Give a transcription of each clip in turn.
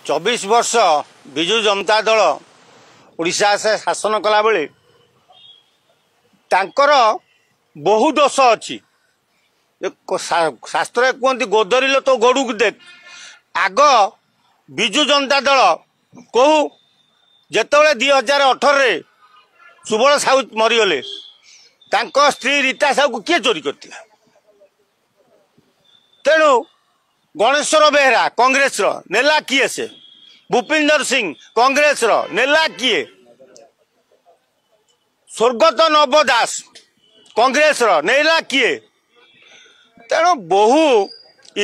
24 वर्ष विजु जनता दल ओडिशा से शासन कला बेले तांकर बहु दोष अच्छी शास्त्र कहते गोदरिल तो गोड़ू को देख आग विजु जनता दल कहू जिते 2018 सुबल साहू मरीगले स्त्री रीता साहू को किए चोरी करता तेणु गणेश्वर बेहरा कांग्रेस नेला किए से भूपिंदर सिंह कांग्रेस नेला किए स्वर्गत नव दास कांग्रेस नेला किए तेणु बहु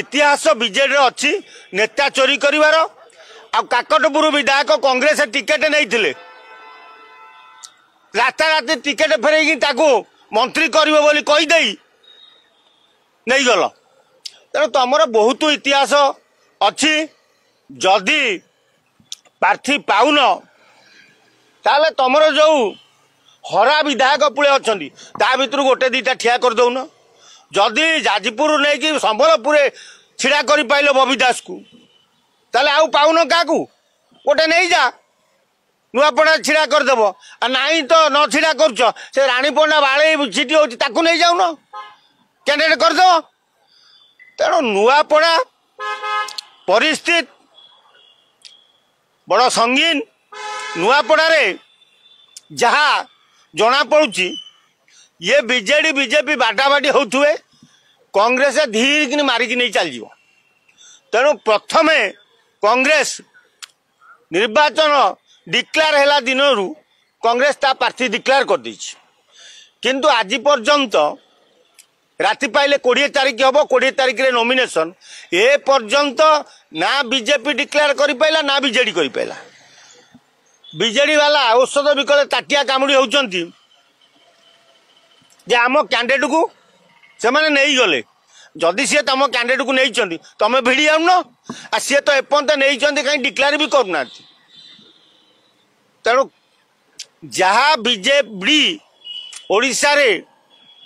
इतिहास बीजेडी अच्छी नेता चोरी करिवार आ काकटपुर विधायक कांग्रेस टिकेट नहीं राताराति टिकेट फेरैकी मंत्री करिवो बोली कहीदे नहीं गल तेणु तुमर बहुत इतिहास अच्छी जदि प्रार्थी पाउन ताले तुमर जो हरा विधायक पुले अच्छा ता भर गोटे दीटा ठिया कर दौन जदि जाजपुर नहीं कि संबलपुर छिड़ा कर पाइल बबी दास को ताले आउ पाउन क्या गोटे नहीं जा नुआपड़ा छिड़ा करदेव नाई तो न छिड़ा कर राणीपंडा बाड़े छिटी हो नहीं जाऊन कैंडिडेट करदेव तेणु नुआपड़ा परिस्थिति बड़ संगीन नुआपड़े जहा जना पड़ुची ये बीजेडी बीजेपी बाटाबाटी होते कांग्रेस धीरे कि मारिकी नहीं चल जाव तेणु प्रथमे कांग्रेस निर्वाचन डिक्लेयर है दिन कांग्रेस ता प्रार्थी डिक्लेयर कर दी किंतु आज पर्यंत राति पाइले 20 तारिख हम 20 तारिख रे नॉमिनेशन ए पर्यंत ना बीजेपी डिक्लेयर कर पाइला ना बीजेडी कर पाइला बीजेडी वाला औषध बिकले ताटिया कामुड़ी होउचंती जे आम कैंडिडेट को से माने नहीं गले जदि सी तुम कैंडिडेट को नहीं तुम भिड़ी आउन आ सी तो एपर्यंत नहीं कहीं डिक्लेयर भी करना तेणु जहा बीजेडी ओडिशा रे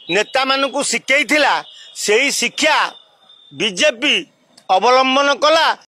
नेता मानू शिखई से ही शिक्षा बीजेपी अवलंबन कला।